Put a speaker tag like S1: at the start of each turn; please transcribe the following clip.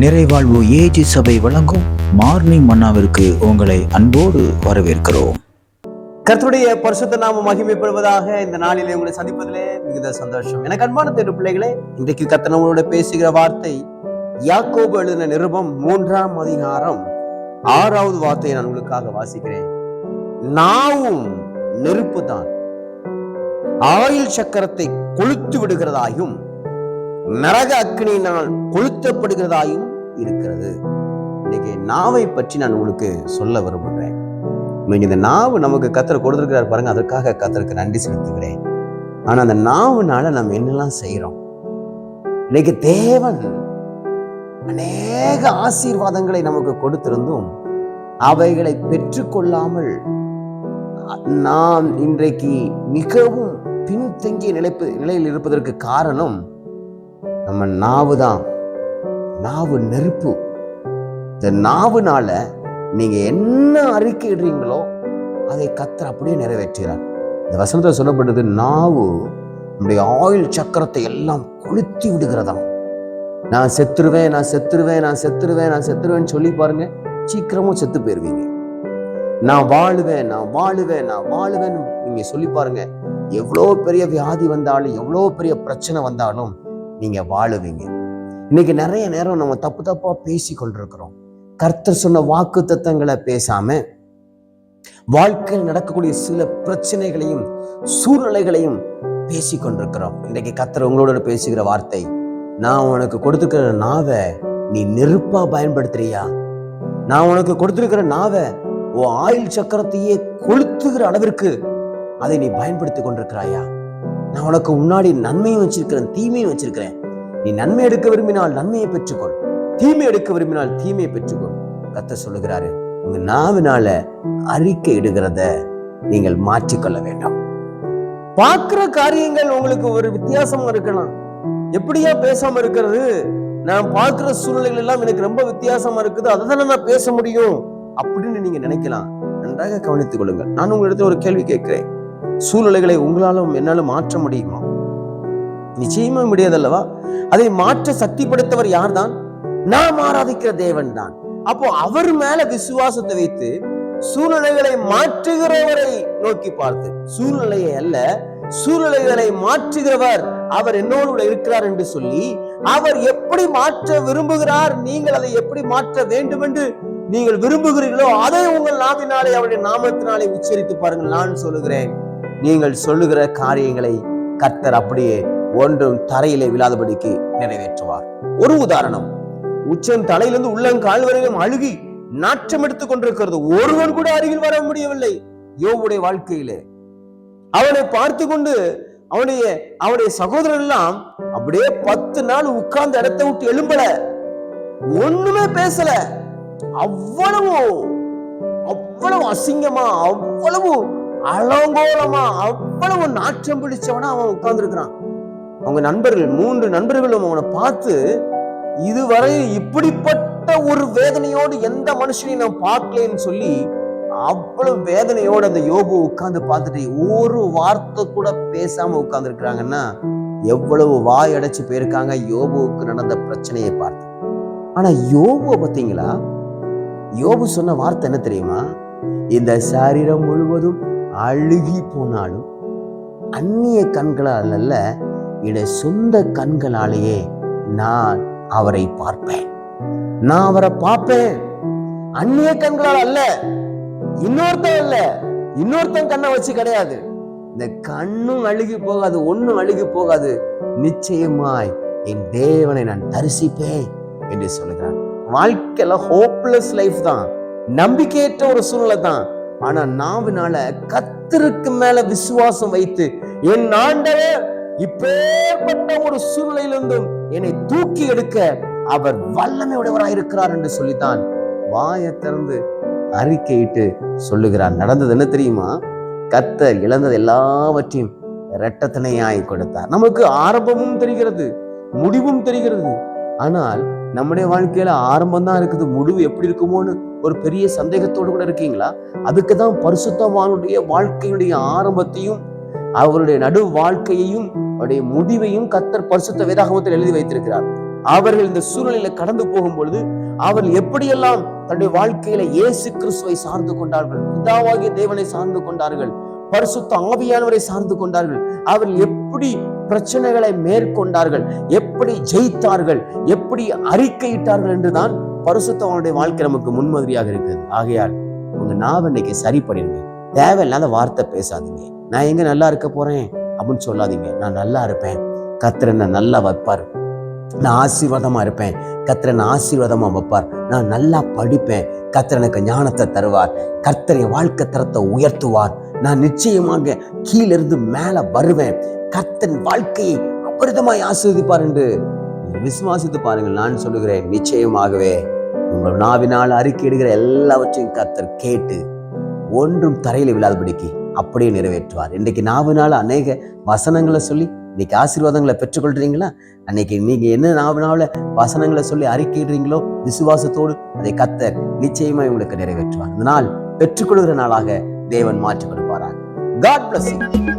S1: நிறைவாழ்வு AG சபை வழங்கும் morning மன்னாவிற்கு உங்களை அன்போடு வரவேற்கிறோம்.
S2: கர்த்தருடைய பரிசுத்த நாமம் மகிமைப்படுவதாக. இந்த நாளிலே உங்களை சந்திப்பதிலே மிகுந்த சந்தோஷம். எனக்கு அன்பான தேவ பிள்ளைகளே, இன்றைக்கு கர்த்தர் நம்மளோட பேசுகிற வார்த்தை யாக்கோபு எழுதின நிருபம் 3ஆம் அதிகாரம் 6வது வார்த்தையை நான் உங்களுக்காக வாசிக்கிறேன். நாவும் நெருப்பு தான், ஆயில் சக்கரத்தை கொளுத்து விடுகிறதாயும் நரக அக்கினியினால் கொளுத்தப்படுகிறதாயும் இருக்கிறது. இன்னைக்கு நாவை பற்றி நான் உங்களுக்கு சொல்ல விரும்புகிறேன். இந்த நாவு நமக்கு கர்த்தர் கொடுத்திருக்கிறார் பாருங்க, அதற்காக கர்த்தருக்கு நன்றி செலுத்துகிறேன். ஆனா அந்த நாவுனால நம்ம என்னெல்லாம் செய்யறோம்? இன்னைக்கு தேவன் அநேக ஆசீர்வாதங்களை நமக்கு கொடுத்திருந்தும் அவைகளை பெற்றுக்கொள்ளாமல் நாம் இன்றைக்கு மிகவும் பின்தங்கிய நிலையில் இருப்பதற்கு காரணம் நம்ம நாவு தான். நாவு நெருப்பு. இந்த நாவுனால நீங்க என்ன அறிக்கை இடுறீங்களோ அதை கர்த்தர் அப்படியே நிறைவேற்றுகிறார். இந்த வசனத்தில் சொல்லப்பட்டது, நாவு நம்முடைய ஆயில் சக்கரத்தை எல்லாம் கொளுத்தி விடுகிறதாம். நான் செத்துருவேன், நான் செத்துருவேன், நான் செத்துருவேன், நான் செத்துருவேன்னு சொல்லி பாருங்க, சீக்கிரமும் செத்து போயிருவீங்க. நான் வாழுவேன், நான் வாழுவேன், நான் வாழுவேன் நீங்க சொல்லி பாருங்க, எவ்வளோ பெரிய வியாதி வந்தாலும் எவ்வளோ பெரிய பிரச்சனை வந்தாலும் நீங்க வாழுவீங்க. இன்னைக்கு நிறைய நேரம் நம்ம தப்பா பேசி கொண்டிருக்கிறோம். கர்த்தர் சொன்ன வாக்கு தத்தங்களை பேசாம வாழ்க்கையில் நடக்கக்கூடிய சில பிரச்சனைகளையும் சூழ்நிலைகளையும் பேசி கொண்டிருக்கிறோம். இன்றைக்கு கர்த்தர் உங்களோட பேசுகிற வார்த்தை, நான் உனக்கு கொடுத்துருக்கிற நாவை நீ நெருப்பா பயன்படுத்துறியா? நான் உனக்கு கொடுத்திருக்கிற நாவை உன் ஆயில் சக்கரத்தையே கொளுத்துகிற அளவிற்கு அதை நீ பயன்படுத்தி கொண்டிருக்கிறாயா? நான் உனக்கு முன்னாடி நன்மையும் வச்சிருக்கிறேன், தீமையும் வச்சிருக்கிறேன். நீ நன்மை எடுக்க விரும்பினால் நன்மையை பெற்றுக்கொள், தீமை எடுக்க விரும்பினால் தீமையை பெற்றுக்கொள். கர்த்தர் சொல்லுகிறாரு, உங்க நாவினால அறிக்கை இடுகிறத நீங்கள் மாற்றிக்கொள்ள வேண்டாம். பார்க்கிற காரியங்கள் உங்களுக்கு ஒரு வித்தியாசமா இருக்கலாம். எப்படியா பேசாம இருக்கிறது? நான் பார்க்கிற சூழ்நிலைகள் எல்லாம் எனக்கு ரொம்ப வித்தியாசமா இருக்குது, அதைதான் நான் பேச முடியும் அப்படின்னு நீங்க நினைக்கலாம். நன்றாக கவனித்துக் கொள்ளுங்கள். நான் உங்களிடத்தில் ஒரு கேள்வி கேட்கிறேன். சூழ்நிலைகளை உங்களாலும் என்னாலும் மாற்ற முடியுமா? நிச்சயமா முடியாதல்லவா? அதை மாற்ற சக்தி படைத்தவர் யார் தான்? நாம் ஆராதிக்கிற தேவன் தான். அப்போ அவர் மேல விசுவாசத்தை வைத்து சூழ்நிலைகளை மாற்றுகிறவரை நோக்கி பார்த்து, சூழ்நிலையை அல்ல, சூழ்நிலைகளை மாற்றுகிறவர் அவர் என்னோடு இருக்கிறார் என்று சொல்லி, அவர் எப்படி மாற்ற விரும்புகிறார், நீங்கள் அதை எப்படி மாற்ற வேண்டும் என்று நீங்கள் விரும்புகிறீர்களோ அதை உங்கள் நாவினாலே அவருடைய நாமத்தினாலே உச்சரித்து பாருங்கள். நான் சொல்லுகிறேன், நீங்கள் சொல்லுகிற காரியங்களை கர்த்தர் அப்படியே ஒன்றும் தரையிலே விழாதபடிக்கு நிறைவேற்றுவார். ஒரு உதாரணம், உச்சம் தலையிலிருந்து உள்ளங்கால் வரையிலும் அழுகி நாற்றம் எடுத்துக் கொண்டிருக்கிறது. ஒருவன் கூட அருகில் வர முடியவில்லை. யோபுடைய வாழ்க்கையிலே அவனை பார்த்து கொண்டு அவனுடைய சகோதரர் எல்லாம் அப்படியே 10 நாள் உட்கார்ந்த இடத்தை விட்டு எழும்பல, ஒண்ணுமே பேசல. அவ்வளவு அசிங்கமா, அவ்வளவு அலங்கோலமா, அவ்வளவு நாற்றம் பிடிச்சவனா அவன் உட்கார்ந்து இருக்கிறான். அவங்க நண்பர்கள் 3 நண்பர்களும் அவனை பார்த்து, இதுவரை இப்படிப்பட்ட ஒரு வேதனையோடு எந்த மனுஷனையும் நான் பார்க்கலன்னு சொல்லி அவ்வளவு வேதனையோடு அந்த யோபு உட்கார்ந்து பார்த்துட்டு ஒரு வார்த்தை கூட பேசாம உட்கார்ந்து இருக்கிறாங்கன்னா எவ்வளவு வாய் அடைச்சு போயிருக்காங்க யோபுவுக்கு நடந்த பிரச்சனையை பார்த்து. ஆனா யோபு பார்த்தீங்களா, யோபு சொன்ன வார்த்தை என்ன தெரியுமா? இந்த சரீரம் முழுவதும் அழுகி போனாலும் அந்நிய கண்களால் அல்ல, என்னுடைய சொந்த கண்களாலேயே நான் அவரை பார்ப்பேன். நான் அவரை பார்ப்பேன். அந்நிய கண்களால் அல்ல, இன்னொருத்தன் கண்ணை வச்சு கிடையாது. இந்த கண்ணும் அழுகி போகாது, ஒன்னும் அழுகி போகாது. நிச்சயமாய் என் தேவனை நான் தரிசிப்பேன் என்று சொல்லுகிறான். வாழ்க்கையில ஹோப்லெஸ் லைஃப் தான், நம்பிக்கையற்ற ஒரு சூழ்நிலை தான். ஆனா நாவினால கர்த்தருக்கு மேல விசுவாசம் வைத்து, என் ஆண்டவர் இப்பேற்பட்ட ஒரு சூழ்நிலையிலிருந்தும் என்னை தூக்கி எடுக்க அவர் வல்லமை உடையவராய் இருக்கிறார் என்று சொல்லித்தான் வாயை திறந்து அறிக்கையிட்டு சொல்லுகிறார். நடந்தது என்ன தெரியுமா? கர்த்தர் இழந்தது எல்லாவற்றையும் இரட்டத்தனையாய் கொடுத்தார். நமக்கு ஆரம்பமும் தெரிகிறது, முடிவும் தெரிகிறது. ஆனால் நம்முடைய வாழ்க்கையில ஆரம்பம் தான் இருக்குது, முடிவு எப்படி இருக்குமோன்னு ஒரு பெரிய சந்தேகத்தோடு கூட இருக்கீங்களா? அதுக்குதான் பரிசுத்தவானுடைய வாழ்க்கையுடைய ஆரம்பத்தையும் அவருடைய நடு வாழ்க்கையையும் அவருடைய முடிவையும் கர்த்தர் பரிசுத்த வேதாகமத்தில் எழுதி வைத்திருக்கிறார். அவர்கள் இந்த சூழ்நிலையில கடந்து போகும் பொழுது அவர்கள் எப்படியெல்லாம் தன்னுடைய வாழ்க்கையில இயேசு கிறிஸ்துவை சார்ந்து கொண்டார்கள், பிதாவாகிய தேவனை சார்ந்து கொண்டார்கள், பரிசுத்த ஆவியானவரை சார்ந்து கொண்டார்கள், அவர்கள் எப்படி பிரச்சனைகளை மேற்கொண்டார்கள், எப்படி ஜெயித்தார்கள், எப்படி அறிக்கையிட்டார்கள் என்றுதான் பரிசுத்தவனுடைய வாழ்க்கை நமக்கு முன்மாதிரியாக இருக்குது. ஆகையால் உங்க நாவ இன்னைக்கு சரி பண்ணிடுங்க. தேவையில்லாத வார்த்தை பேசாதீங்க. நான் எங்க நல்லா இருக்க போறேன் அப்படின்னு சொல்லாதீங்க. நான் நல்லா இருப்பேன், கர்த்தர் என்ன நல்லா வைப்பார். நான் ஆசீர்வாதமா இருப்பேன், கர்த்தர் என்ன ஆசீர்வாதமா வைப்பார். நான் நல்லா படிப்பேன், கர்த்தர் எனக்கு ஞானத்தை தருவார், கர்த்தர் என் வாழ்க்கை தரத்தை உயர்த்துவார். நான் நிச்சயமாக கீழிருந்து மேல வருவேன், கர்த்தர் வாழ்க்கையை அபரிதமாய் ஆசீர்வதிப்பார் என்று விசுவாசித்து பாருங்கள். நான் சொல்லுகிறேன், நிச்சயமாகவே உங்கள் நாவினால் அறிக்கையிடுகிற எல்லாவற்றையும் கர்த்தர் கேட்டு ஒன்றும் தரையில விழாதபடிக்கு அப்படியே நிறைவேற்றுவார். இன்றைக்கு நாவினால அநேக வசனங்களை சொல்லி இன்னைக்கு ஆசீர்வாதங்களை பெற்றுக்கொள்றீங்களா? அன்னைக்கு நீங்க என்ன நாவினால வசனங்களை சொல்லி அறிக்கையிடுறீங்களோ விசுவாசத்தோடு அதை கர்த்தர் நிச்சயமா உங்களுக்கு நிறைவேற்றுவார். இந்த நாள் பெற்றுக்கொள்கிற நாளாக தேவன் மாற்றி கொடுப்பாராக. God bless you.